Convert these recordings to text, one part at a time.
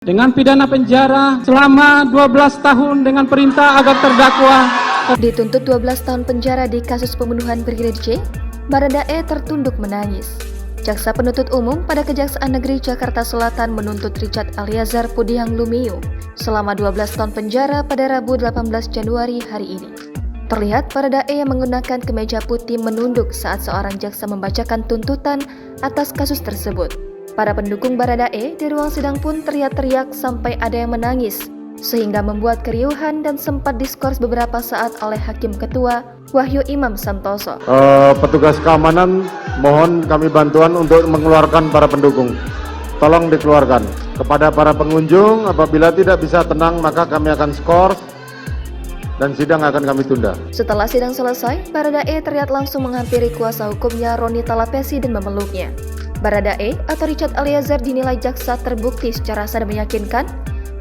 dengan pidana penjara selama 12 tahun dengan perintah agar terdakwa dituntut 12 tahun penjara di kasus pembunuhan Brigadir J. Baradae tertunduk menangis. Jaksa Penuntut Umum pada Kejaksaan Negeri Jakarta Selatan menuntut Richard Eliezer Pudihang Lumiu selama 12 tahun penjara pada Rabu 18 Januari hari ini. Terlihat Baradae yang menggunakan kemeja putih menunduk saat seorang jaksa membacakan tuntutan atas kasus tersebut. Para pendukung Baradae di ruang sidang pun teriak-teriak sampai ada yang menangis, sehingga membuat keriuhan dan sempat diskors beberapa saat oleh Hakim Ketua Wahyu Imam Santoso. Petugas keamanan mohon kami bantuan untuk mengeluarkan para pendukung. Tolong dikeluarkan. Kepada para pengunjung, apabila tidak bisa tenang maka kami akan skors dan sidang akan kami tunda. Setelah sidang selesai, Baradae terlihat langsung menghampiri kuasa hukumnya Roni Talapesi dan memeluknya. Baradae atau Richard Eliezer dinilai jaksa terbukti secara sah dan meyakinkan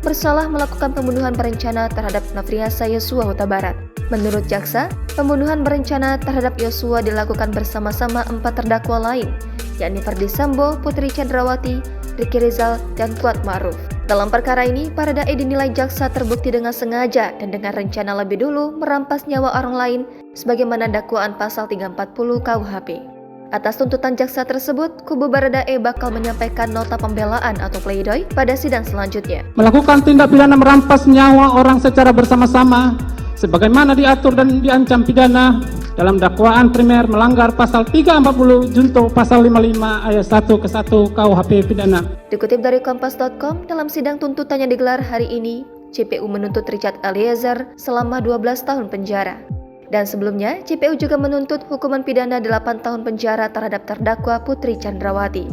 bersalah melakukan pembunuhan berencana terhadap Nofriansah Yosua Huta Barat. Menurut jaksa, pembunuhan berencana terhadap Yosua dilakukan bersama-sama 4 terdakwa lain, yakni Ferdy Sambo, Putri Chandrawati, Ricky Rizal, dan Kuat Ma'ruf. Dalam perkara ini, Baradae dinilai jaksa terbukti dengan sengaja dan dengan rencana lebih dulu merampas nyawa orang lain sebagaimana dakwaan pasal 340 KUHP. Atas tuntutan jaksa tersebut, kubu Baradae bakal menyampaikan nota pembelaan atau pleidoy pada sidang selanjutnya. melakukan tindak pidana merampas nyawa orang secara bersama-sama sebagaimana diatur dan diancam pidana dalam dakwaan primer melanggar pasal 340 junto pasal 55 ayat 1 ke 1 KUHP pidana. Dikutip dari Kompas.com, dalam sidang tuntutan yang digelar hari ini, JPU menuntut Richard Eliezer selama 12 tahun penjara. Dan sebelumnya, JPU juga menuntut hukuman pidana 8 tahun penjara terhadap terdakwa Putri Chandrawati.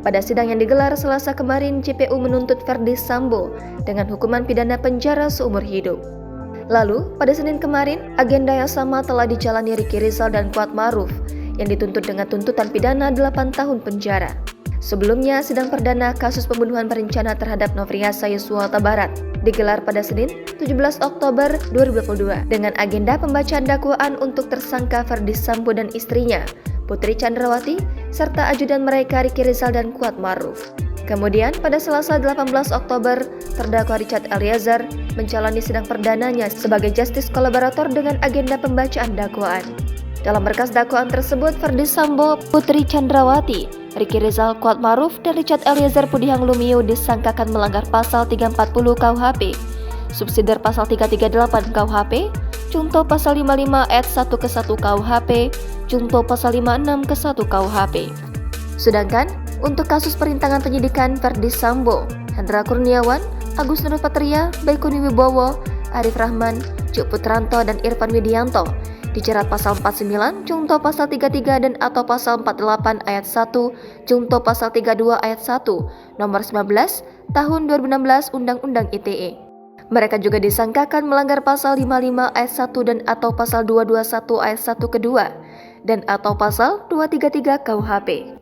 Pada sidang yang digelar Selasa kemarin, JPU menuntut Ferdy Sambo dengan hukuman pidana penjara seumur hidup. Lalu, pada Senin kemarin, agenda yang sama telah dijalani Ricky Rizal dan Kuat Ma'ruf yang dituntut dengan tuntutan pidana 8 tahun penjara. Sebelumnya, sidang perdana kasus pembunuhan berencana terhadap Nofriansah Yosua Huta Barat digelar pada Senin 17 Oktober 2022 dengan agenda pembacaan dakwaan untuk tersangka Ferdy Sambo dan istrinya, Putri Chandrawati, serta ajudan mereka Ricky Rizal dan Kuat Ma'ruf. Kemudian pada Selasa 18 Oktober, terdakwa Richard Eliezer menjalani sidang perdananya sebagai justice kolaborator dengan agenda pembacaan dakwaan. Dalam berkas dakwaan tersebut, Ferdy Sambo, Putri Chandrawati, Ricky Rizal, Kuat Ma'ruf, dan Richard Eliezer Pudihang Lumiu disangkakan melanggar pasal 340 KUHP, subsidiar pasal 338 KUHP, junto pasal 55 ayat 1 ke 1 KUHP, junto pasal 56 ke 1 KUHP. Sedangkan untuk kasus perintangan penyidikan Ferdy Sambo, Hendra Kurniawan, Agus Nurpatria, Baikuni Wibowo, Arif Rahman, Cuk Putranto, dan Irfan Widianto dijerat pasal 49, junto pasal 33 dan atau pasal 48 ayat 1, junto pasal 32 ayat 1, nomor 19 tahun 2016 Undang-Undang ITE. Mereka juga disangkakan melanggar pasal 55 ayat 1 dan atau pasal 221 ayat 1 kedua dan atau pasal 233 KUHP.